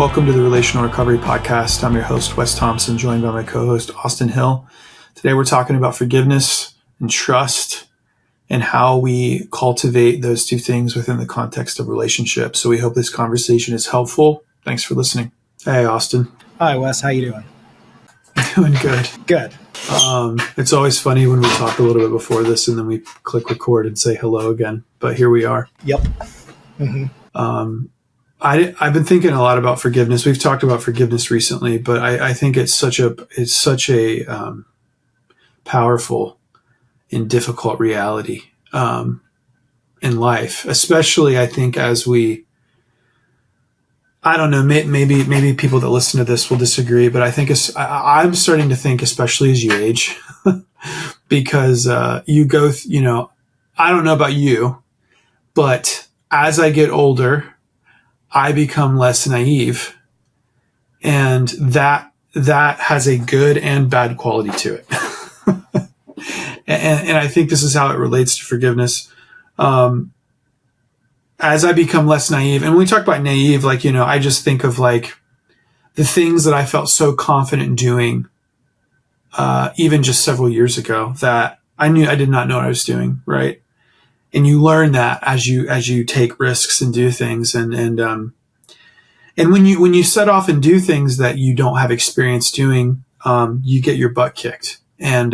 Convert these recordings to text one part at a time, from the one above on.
Welcome to the Relational Recovery podcast. I'm your host, Wes Thompson, joined by my co-host, Austin Hill. Today we're talking about forgiveness and trust and how we cultivate those two things within the context of relationships. So we hope this conversation is helpful. Thanks for listening. Hey, Austin. Hi, Wes. How you doing? Doing good. Good. It's always funny when we talk a little bit before this and then we click record and say hello again. But here we are. Yep. Mm-hmm. I've been thinking a lot about forgiveness. We've talked about forgiveness recently, but I think it's such a powerful and difficult reality in life, especially I think as I don't know, maybe people that listen to this will disagree, but I think I'm starting to think, especially as you age, because you go, I don't know about you, but as I get older, I become less naive, and that has a good and bad quality to it. and I think this is how it relates to forgiveness. As I become less naive, and when we talk about naive, I just think of the things that I felt so confident in doing, even just several years ago, that I did not know what I was doing, right? And you learn that as you take risks and do things, and when you set off and do things that you don't have experience doing, you get your butt kicked, and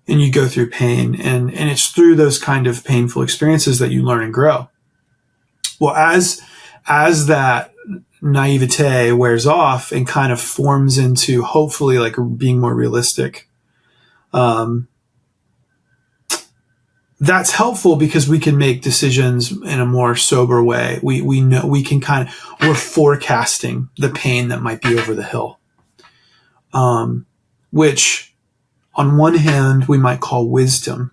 you go through pain, and it's through those kind of painful experiences that you learn and grow. Well, as that naivete wears off and kind of forms into hopefully being more realistic, that's helpful because we can make decisions in a more sober way. We know we're forecasting the pain that might be over the hill, which on one hand we might call wisdom,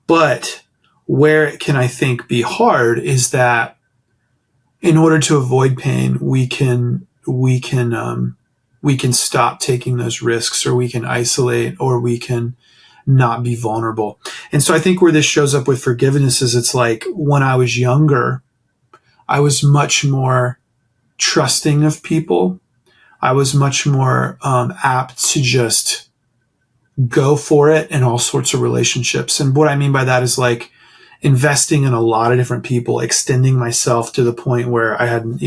but where it can, I think, be hard is that in order to avoid pain, we can stop taking those risks, or we can isolate, or we can not be vulnerable. And so I think where this shows up with forgiveness is it's like when I was younger, I was much more trusting of people. I was much more apt to just go for it in all sorts of relationships. And what I mean by that is investing in a lot of different people, extending myself to the point where I had,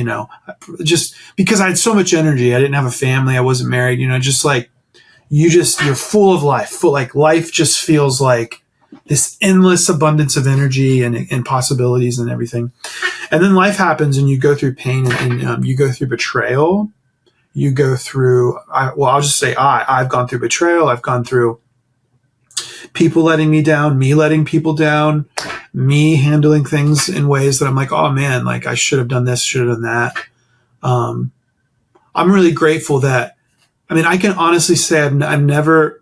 just because I had so much energy. I didn't have a family. I wasn't married, you're full of life. Life just feels like this endless abundance of energy and possibilities and everything. And then life happens and you go through pain and you go through betrayal. You go through, I'll just say I've gone through betrayal. I've gone through people letting me down, me letting people down, me handling things in ways that I'm like, oh man, I should have done this, should have done that. I'm really grateful that, I can honestly say I've never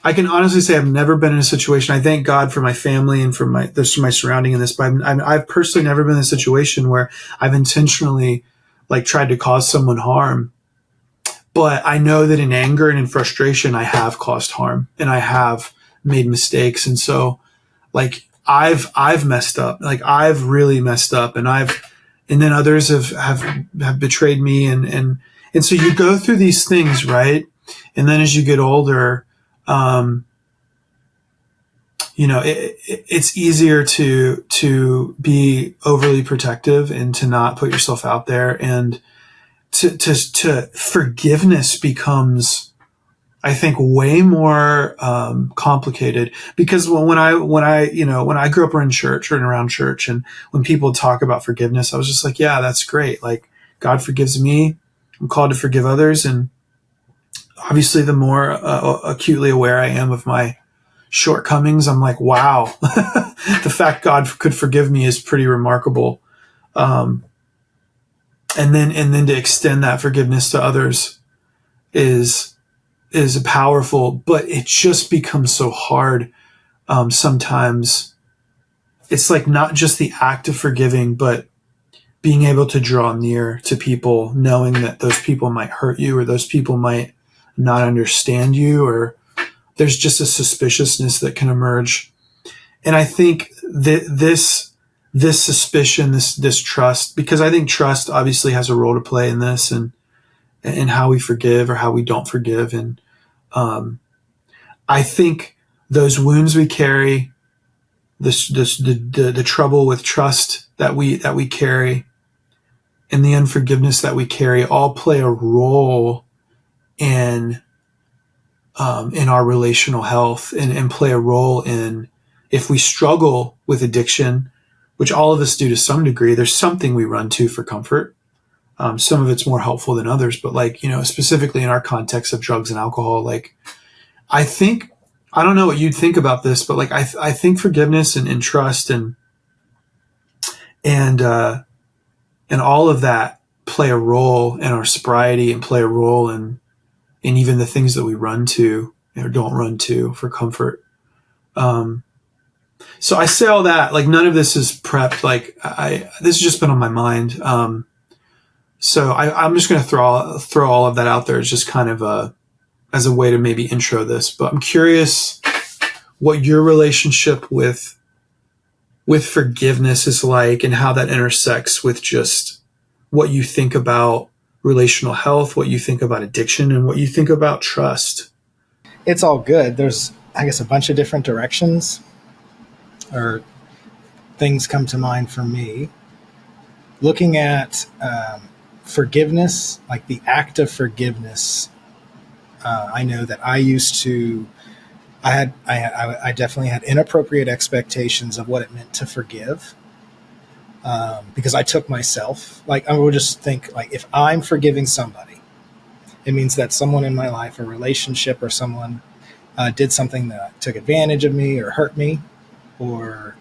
been in a situation. I thank God for my family and for my surrounding in this, but I've personally never been in a situation where I've intentionally tried to cause someone harm. But I know that in anger and in frustration, I have caused harm and I have made mistakes. And so I've messed up, I've really messed up, and then others have betrayed me. And so you go through these things, right? And then as you get older, it's easier to be overly protective and to not put yourself out there, and to forgiveness becomes, I think, way more complicated, because when I grew up in church or around church, and when people talk about forgiveness, I was just like, yeah, that's great. God forgives me. I'm called to forgive others. And obviously the more acutely aware I am of my shortcomings, I'm like, wow, the fact God could forgive me is pretty remarkable. And then to extend that forgiveness to others is powerful, but it just becomes so hard. Sometimes it's not just the act of forgiving, but being able to draw near to people, knowing that those people might hurt you, or those people might not understand you, or there's just a suspiciousness that can emerge. And I think that this suspicion, this trust, because I think trust obviously has a role to play in this, and how we forgive or how we don't forgive. And I think those wounds we carry, the trouble with trust that we carry, and the unforgiveness that we carry, all play a role in our relational health, and play a role in, if we struggle with addiction, which all of us do to some degree. There's something we run to for comfort. Some of it's more helpful than others, but specifically in our context of drugs and alcohol, I think, I don't know what you'd think about this, but I think forgiveness and trust and all of that play a role in our sobriety, and play a role in even the things that we run to or don't run to for comfort. So I say all that, none of this is prepped. This has just been on my mind. So I'm just going to throw all of that out there as just kind of as a way to maybe intro this. But I'm curious what your relationship with forgiveness is like, and how that intersects with just what you think about relational health, what you think about addiction, and what you think about trust. It's all good. There's, I guess, a bunch of different directions or things come to mind for me. Looking at forgiveness, like the act of forgiveness, I know that I definitely had inappropriate expectations of what it meant to forgive, because I took myself, I would just think, if I'm forgiving somebody, it means that someone in my life, a relationship, or someone did something that took advantage of me or hurt me, or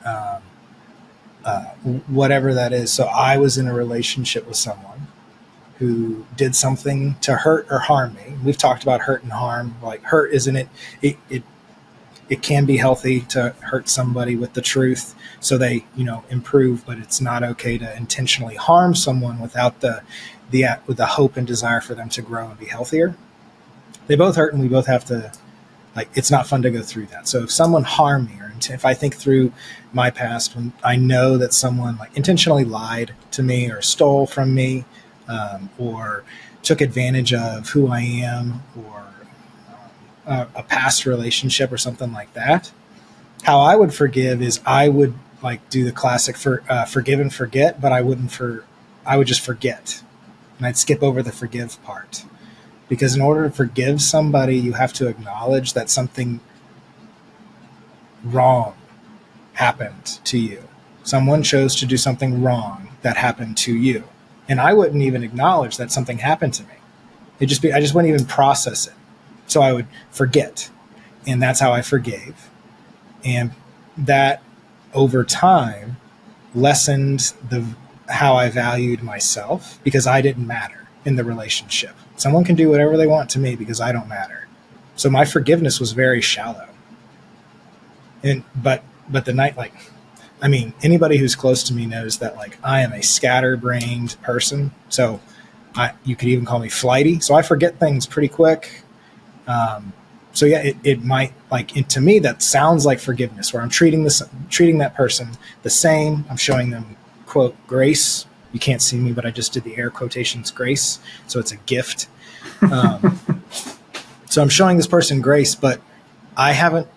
whatever that is. So I was in a relationship with someone who did something to hurt or harm me. We've talked about hurt and harm. Hurt, isn't it? It can be healthy to hurt somebody with the truth so they, improve, but it's not okay to intentionally harm someone without with the hope and desire for them to grow and be healthier. They both hurt, and we both have to, it's not fun to go through that. So if someone harmed me, or if I think through my past, when I know that someone intentionally lied to me or stole from me, or took advantage of who I am, or a past relationship or something like that, how I would forgive is I would do the classic forgive and forget, but I would just forget, and I'd skip over the forgive part, because in order to forgive somebody, you have to acknowledge that something wrong happened to you. Someone chose to do something wrong that happened to you, and I wouldn't even acknowledge that something happened to me. I just wouldn't even process it. So I would forget, and that's how I forgave. And that over time lessened how I valued myself, because I didn't matter in the relationship. Someone can do whatever they want to me because I don't matter. So my forgiveness was very shallow. But the night, anybody who's close to me knows that I am a scatterbrained person. So you could even call me flighty. So I forget things pretty quick. So yeah, it might, to me, that sounds like forgiveness, where I'm treating that person the same. I'm showing them, quote, grace. You can't see me, but I just did the air quotations, grace. So it's a gift. So I'm showing this person grace, but I haven't,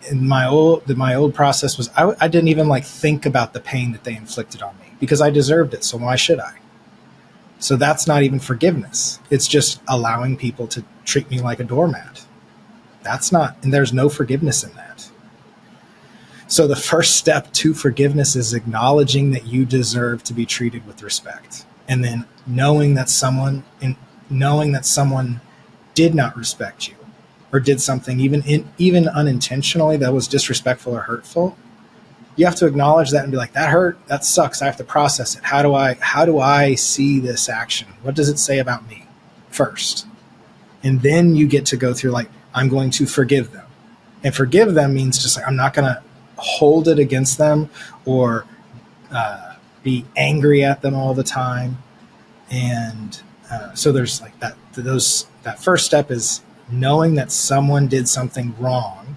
in my old process was, I didn't even think about the pain that they inflicted on me, because I deserved it. So why should I? So that's not even forgiveness. It's just allowing people to treat me like a doormat. And there's no forgiveness in that. So the first step to forgiveness is acknowledging that you deserve to be treated with respect. And then knowing that someone did not respect you, or did something even unintentionally that was disrespectful or hurtful. You have to acknowledge that and be like, that hurt, that sucks. I have to process it. How do I see this action? What does it say about me first? And then you get to go through I'm going to forgive them. And forgive them means just I'm not going to hold it against them, or be angry at them all the time. And so there's that first step is knowing that someone did something wrong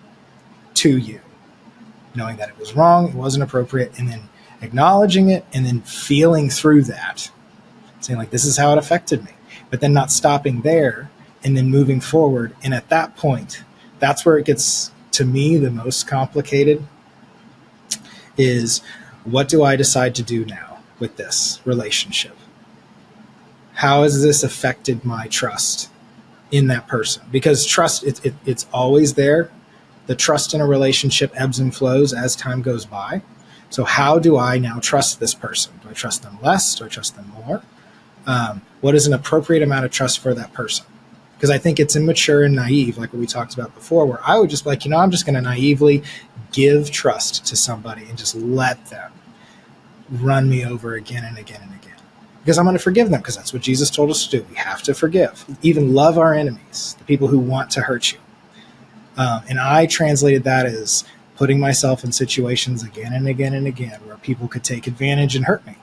to you, knowing that it was wrong, it wasn't appropriate, and then acknowledging it and then feeling through that, saying like, this is how it affected me, but then not stopping there and then moving forward. And at that point, that's where it gets, to me, the most complicated, is what do I decide to do now with this relationship? How has this affected my trust in that person? Because trust, it's always there. The trust in a relationship ebbs and flows as time goes by. So how do I now trust this person? Do I trust them less? Do I trust them more? What is an appropriate amount of trust for that person? Because I think it's immature and naive, like what we talked about before, where I would just be like, I'm just going to naively give trust to somebody and just let them run me over again and again and again. Because I'm going to forgive them, because that's what Jesus told us to do. We have to forgive. Even love our enemies, the people who want to hurt you. And I translated that as putting myself in situations again and again and again where people could take advantage and hurt me.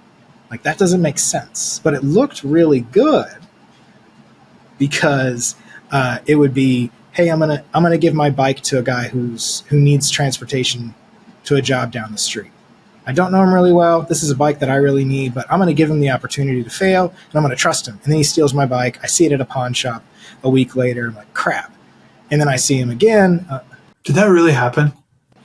Like, that doesn't make sense. But it looked really good, because it would be, hey, I'm gonna give my bike to a guy who needs transportation to a job down the street. I don't know him really well. This is a bike that I really need, but I'm going to give him the opportunity to fail, and I'm going to trust him. And then he steals my bike. I see it at a pawn shop a week later. I'm like, crap. And then I see him again. Did that really happen?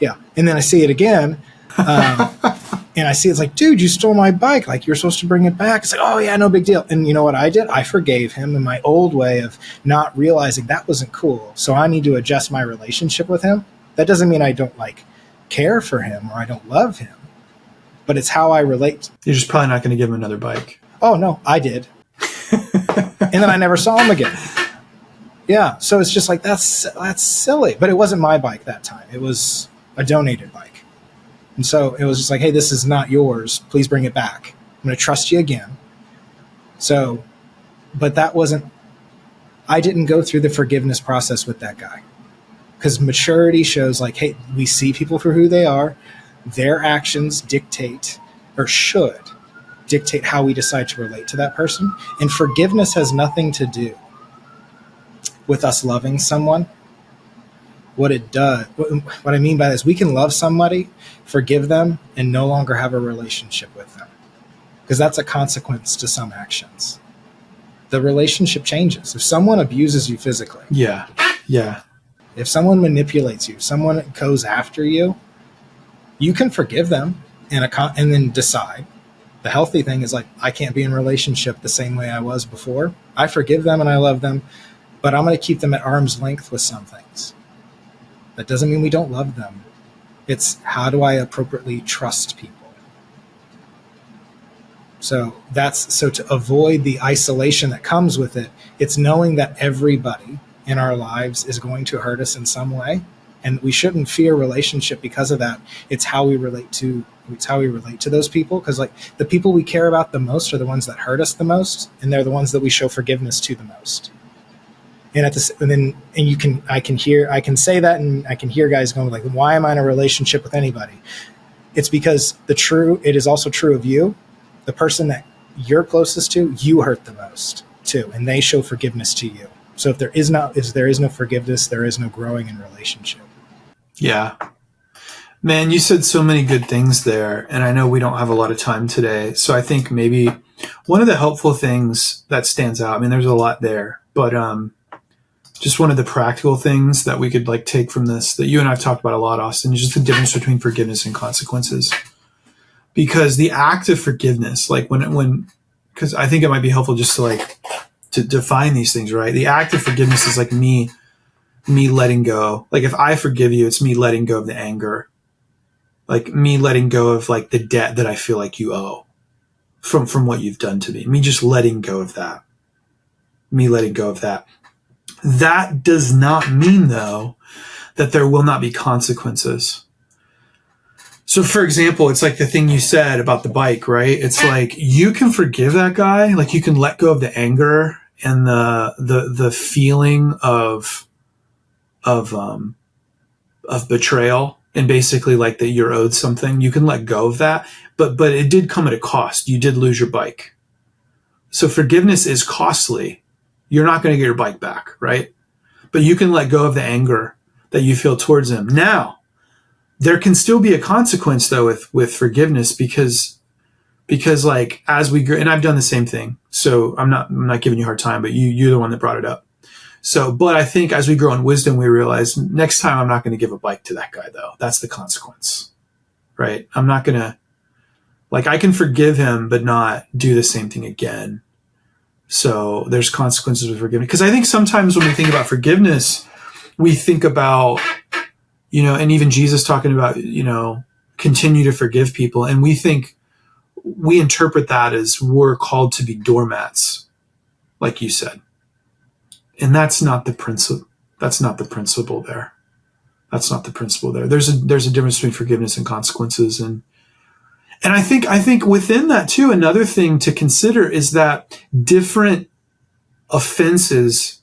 Yeah. And then I see it again. And I see it's like, dude, you stole my bike. Like, you're supposed to bring it back. It's like, oh, yeah, no big deal. And you know what I did? I forgave him in my old way of not realizing that wasn't cool. So I need to adjust my relationship with him. That doesn't mean I don't, like, care for him or I don't love him. But it's how I relate. You're just probably not going to give him another bike. Oh, no, I did. And then I never saw him again. Yeah, so it's just like, that's silly. But it wasn't my bike that time. It was a donated bike. And so it was just like, hey, this is not yours. Please bring it back. I'm going to trust you again. So, but that wasn't, I didn't go through the forgiveness process with that guy. Because maturity shows like, hey, we see people for who they are. Their actions dictate, or should dictate, how we decide to relate to that person. And forgiveness has nothing to do with us loving someone. What it does, what I mean by this, we can love somebody, forgive them, and no longer have a relationship with them. Because that's a consequence to some actions. The relationship changes. If someone abuses you physically. Yeah. If someone manipulates you, if someone goes after you, you can forgive them and then decide. The healthy thing is like, I can't be in a relationship the same way I was before. I forgive them and I love them, but I'm going to keep them at arm's length with some things. That doesn't mean we don't love them. It's, how do I appropriately trust people? So to avoid the isolation that comes with it, it's knowing that everybody in our lives is going to hurt us in some way. And we shouldn't fear relationship because of that. It's how we relate to those people. Because like, the people we care about the most are the ones that hurt us the most, and they're the ones that we show forgiveness to the most. And I can say that, and I can hear guys going like, why am I in a relationship with anybody? It's because it is also true of you. The person that you're closest to, you hurt the most too, and they show forgiveness to you. So if there is no forgiveness, there is no growing in relationship. Yeah. Man, you said so many good things there, and I know we don't have a lot of time today. So I think maybe one of the helpful things that stands out, I mean, there's a lot there, but just one of the practical things that we could like take from this that you and I've talked about a lot, Austin, is just the difference between forgiveness and consequences. Because the act of forgiveness, like because I think it might be helpful just to define these things, right? The act of forgiveness is like me letting go. Like if I forgive you, it's me letting go of the anger, like me letting go of like the debt that I feel like you owe from what you've done to me. Me just letting go of that. That does not mean though that there will not be consequences. So for example, it's like the thing you said about the bike, right? It's like you can forgive that guy, like you can let go of the anger and the feeling of betrayal, and basically like that you're owed something. You can let go of that, but it did come at a cost. You did lose your bike. So forgiveness is costly. You're not going to get your bike back, right? But you can let go of the anger that you feel towards him. Now, there can still be a consequence though with forgiveness, because like as we grow, and I've done the same thing. So I'm not giving you a hard time, but you're the one that brought it up. So, but I think as we grow in wisdom, we realize next time I'm not going to give a bike to that guy though. That's the consequence, right? I'm not going to, like, I can forgive him, but not do the same thing again. So there's consequences with forgiveness. Because I think sometimes when we think about forgiveness, we think about, and even Jesus talking about, continue to forgive people. And we interpret that as we're called to be doormats, like you said. And that's not the principle. That's not the principle there. That's not the principle there. There's a difference between forgiveness and consequences. And I think within that too, another thing to consider is that different offenses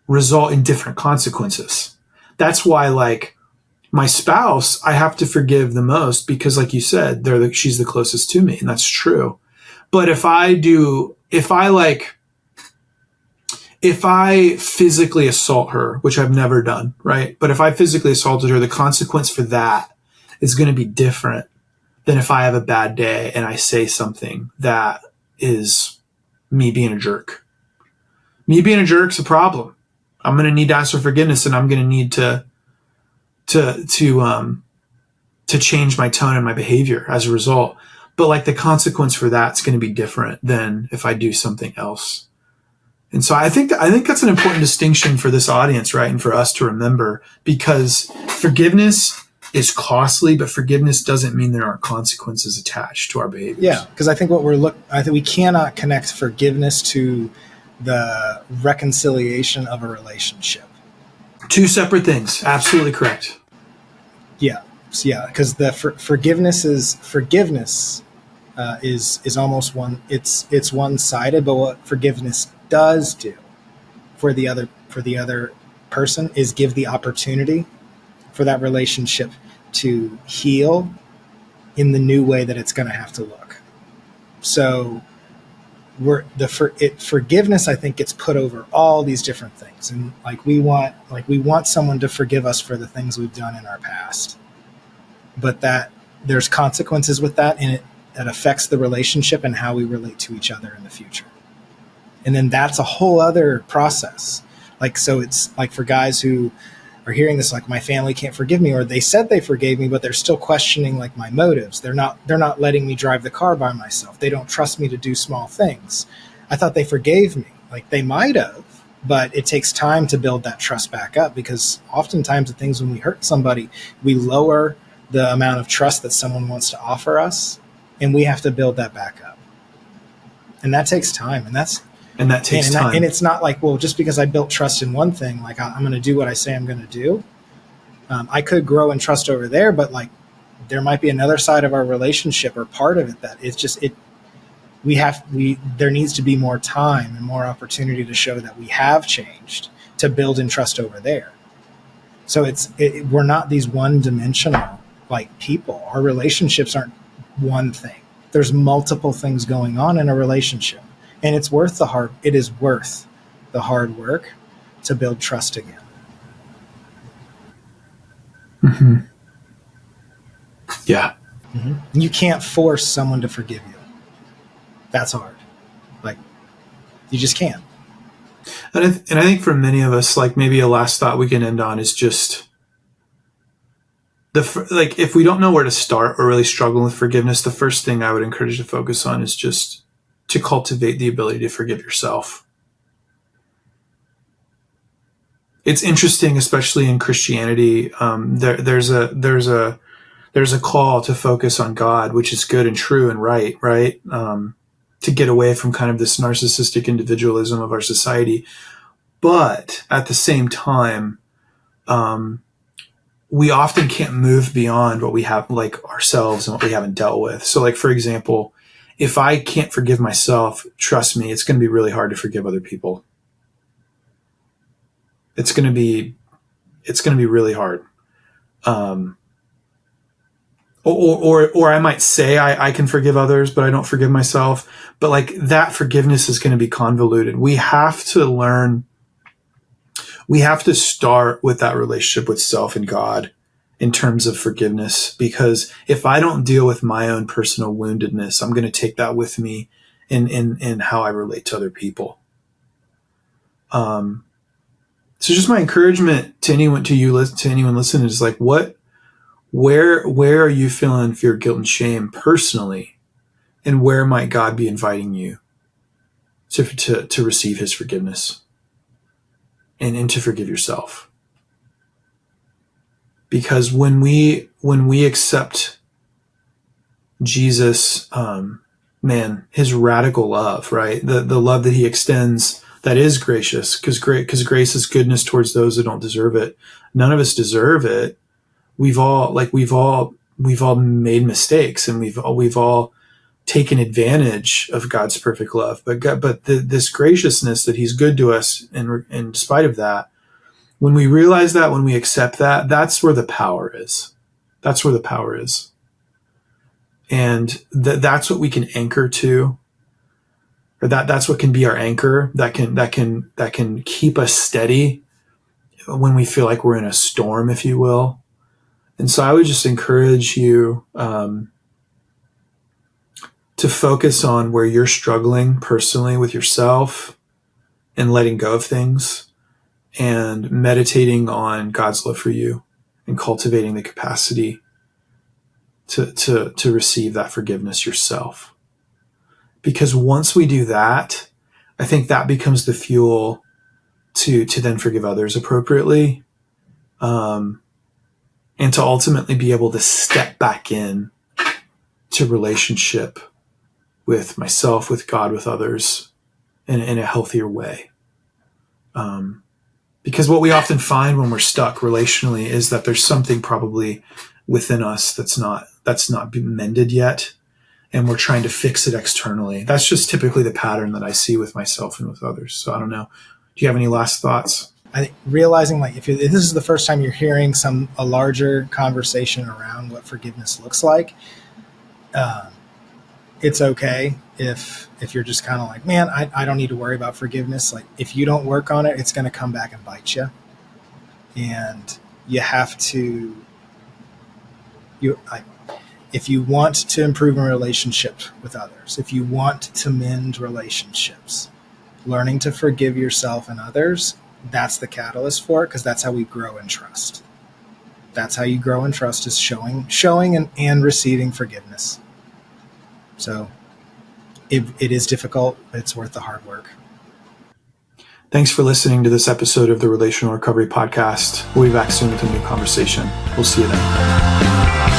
result in different consequences. That's why, like, my spouse, I have to forgive the most because, like you said, she's the closest to me, and that's true. But if I physically assault her, which I've never done, right? But if I physically assaulted her, the consequence for that is going to be different than if I have a bad day and I say something that is me being a jerk. Me being a jerk's a problem. I'm going to need to ask for forgiveness, and I'm going to need to change my tone and my behavior as a result. But like the consequence for that's going to be different than if I do something else. And so I think that's an important distinction for this audience, right? And for us to remember, because forgiveness is costly, but forgiveness doesn't mean there aren't consequences attached to our behaviors. Yeah, because I think I think we cannot connect forgiveness to the reconciliation of a relationship. Two separate things. Absolutely correct. Yeah, because the forgiveness is almost it's one-sided, but what forgiveness does do for the other person is give the opportunity for that relationship to heal in the new way that it's going to have to look. So forgiveness, I think, gets put over all these different things, and we want someone to forgive us for the things we've done in our past, but that there's consequences with that, and it affects the relationship and how we relate to each other in the future. And then that's a whole other process. So it's like for guys who are hearing this, like, my family can't forgive me, or they said they forgave me, but they're still questioning like my motives. They're not letting me drive the car by myself. They don't trust me to do small things. I thought they forgave me. Like, they might have, but it takes time to build that trust back up, because oftentimes the things when we hurt somebody, we lower the amount of trust that someone wants to offer us, and we have to build that back up. And that takes time, and that takes time. And it's not like, well, just because I built trust in one thing, like I'm going to do what I say I'm going to do. I could grow in trust over there, but like there might be another side of our relationship or part of it that it's just there needs to be more time and more opportunity to show that we have changed to build in trust over there. So we're not these one-dimensional like people. Our relationships aren't one thing. There's multiple things going on in a relationship. And it is worth the hard work to build trust again. Mm-hmm. Yeah. Mm-hmm. You can't force someone to forgive you. That's hard. Like, you just can't. And I think for many of us, like, maybe a last thought we can end on is just if we don't know where to start or really struggle with forgiveness, the first thing I would encourage you to focus on is just to cultivate the ability to forgive yourself. It's interesting, especially in Christianity. There's a call to focus on God, which is good and true and right. To get away from kind of this narcissistic individualism of our society, but at the same time, we often can't move beyond what we have, like ourselves, and what we haven't dealt with. So, like, for example, if I can't forgive myself, trust me, it's going to be really hard to forgive other people. It's going to be really hard. Or I might say I can forgive others, but I don't forgive myself. But like that forgiveness is going to be convoluted. We have to learn we have to start with that relationship with self and God in terms of forgiveness, because if I don't deal with my own personal woundedness, I'm going to take that with me in how I relate to other people. So just my encouragement to anyone listening is like, where are you feeling fear, guilt, and shame personally, and where might God be inviting you to receive His forgiveness and to forgive yourself? Because when we accept Jesus, His radical love, right? The love that He extends, that is gracious, because grace is goodness towards those who don't deserve it. None of us deserve it. We've all made mistakes, and we've all taken advantage of God's perfect love. But this graciousness that He's good to us, and in spite of that, when we realize that, when we accept that, that's where the power is. That's where the power is, and that's what we can anchor to. Or that's what can be our anchor, that can keep us steady when we feel like we're in a storm, if you will. And so I would just encourage you to focus on where you're struggling personally with yourself and letting go of things, and meditating on God's love for you and cultivating the capacity to receive that forgiveness yourself. Because once we do that, I think that becomes the fuel to then forgive others appropriately, and to ultimately be able to step back in to relationship with myself, with God, with others in a healthier way. Because what we often find when we're stuck relationally is that there's something probably within us that's not been mended yet, and we're trying to fix it externally. That's just typically the pattern that I see with myself and with others. So I don't know. Do you have any last thoughts? I think realizing, like, if this is the first time you're hearing a larger conversation around what forgiveness looks like, it's okay if you're just kind of like, man, I don't need to worry about forgiveness. Like, if you don't work on it, it's going to come back and bite you. And you have to, if you want to improve in relationships with others, if you want to mend relationships, learning to forgive yourself and others, that's the catalyst for it, because that's how we grow in trust. That's how you grow in trust, is showing and receiving forgiveness. So it is difficult, but it's worth the hard work. Thanks for listening to this episode of the Relational Recovery Podcast. We'll be back soon with a new conversation. We'll see you then.